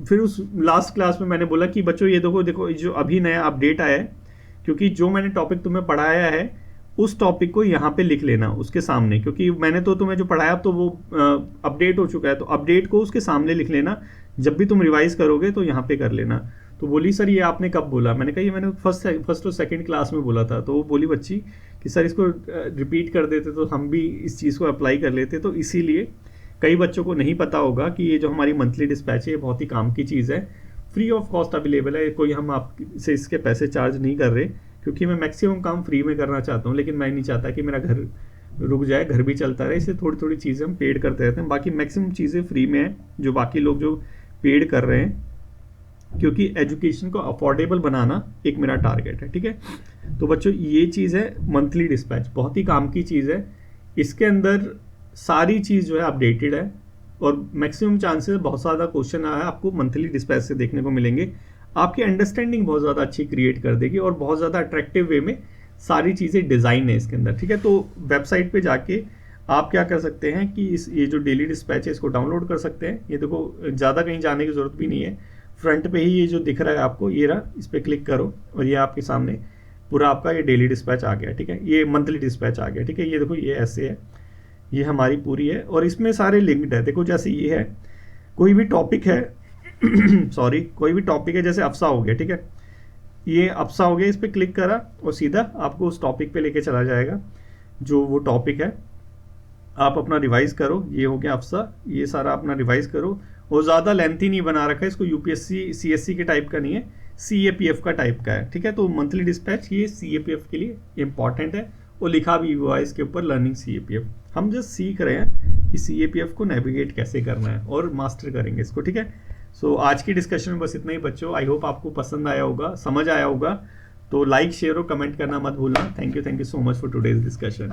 फिर उस लास्ट क्लास में मैंने बोला कि बच्चों ये देखो जो अभी नया अपडेट आया है, क्योंकि जो मैंने टॉपिक तुम्हें पढ़ाया है उस टॉपिक को यहाँ पे लिख लेना उसके सामने, क्योंकि मैंने तो तुम्हें जो पढ़ाया तो वो अपडेट हो चुका है, तो अपडेट को उसके सामने लिख लेना, जब भी तुम रिवाइज करोगे तो यहाँ पे कर लेना। तो बोली सर ये आपने कब बोला। मैंने कहा ये मैंने फर्स्ट और सेकंड क्लास में बोला था। तो वो बोली बच्ची कि सर इसको रिपीट कर देते तो हम भी इस चीज़ को अप्लाई कर लेते। तो इसीलिए कई बच्चों को नहीं पता होगा कि ये जो हमारी मंथली डिस्पैच है ये बहुत ही काम की चीज़ है, फ्री ऑफ कॉस्ट अवेलेबल है, कोई हम आपसे इसके पैसे चार्ज नहीं कर रहे, क्योंकि मैं मैक्सिमम काम फ्री में करना चाहता हूँ, लेकिन मैं नहीं चाहता कि मेरा घर रुक जाए, घर भी चलता रहे, इससे थोड़ी थोड़ी चीज़ें हम पेड करते रहते हैं। बाकी मैक्सिमम चीज़ें फ्री में है, जो बाकी लोग जो पेड कर रहे हैं, क्योंकि एजुकेशन को अफोर्डेबल बनाना एक मेरा टारगेट है, ठीक है। तो बच्चों ये चीज़ है मंथली डिस्पैच, बहुत ही काम की चीज़ है। इसके अंदर सारी चीज़ जो है अपडेटेड है, और मैक्सिमम चांसेस बहुत ज़्यादा क्वेश्चन आया आपको मंथली डिस्पैच से देखने को मिलेंगे। आपकी अंडरस्टैंडिंग बहुत ज़्यादा अच्छी क्रिएट कर देगी, और बहुत ज़्यादा अट्रैक्टिव वे में सारी चीज़ें डिज़ाइन है इसके अंदर, ठीक है। तो वेबसाइट पे जाके आप क्या कर सकते हैं कि ये जो डेली डिस्पैच है इसको डाउनलोड कर सकते हैं। ये देखो ज़्यादा कहीं जाने की ज़रूरत भी नहीं है, फ्रंट पे ही ये जो दिख रहा है आपको, ये रहा, इस पर क्लिक करो और ये आपके सामने पूरा आपका ये डेली डिस्पैच आ गया, ठीक है। ये मंथली डिस्पैच आ गया, ठीक है। ये देखो ये ऐसे है, ये हमारी पूरी है, और इसमें सारे लिंक्ड है। देखो जैसे ये है, कोई भी टॉपिक है सॉरी, कोई भी टॉपिक है, जैसे अफसा हो गया, ठीक है, ये अफसा हो गया, इस पर क्लिक करा और सीधा आपको उस टॉपिक पे लेके चला जाएगा जो वो टॉपिक है। आप अपना रिवाइज करो, ये हो गया अफसा, ये सारा अपना रिवाइज करो। और ज़्यादा लेंथी नहीं बना रखा है इसको, यूपीएससी सीएससी के टाइप का नहीं है, सीएपीएफ का टाइप का है, ठीक है। तो मंथली डिस्पैच ये सीएपीएफ के लिए इंपॉर्टेंट है, और लिखा भी हुआ है इसके ऊपर लर्निंग सीएपीएफ। हम जस्ट सीख रहे हैं कि सीएपीएफ को नेविगेट कैसे करना है, और मास्टर करेंगे इसको, ठीक है। सो आज की डिस्कशन में बस इतना ही बच्चों। आई होप आपको पसंद आया होगा, समझ आया होगा। तो लाइक शेयर और कमेंट करना मत भूलना। Thank you so much for today's discussion.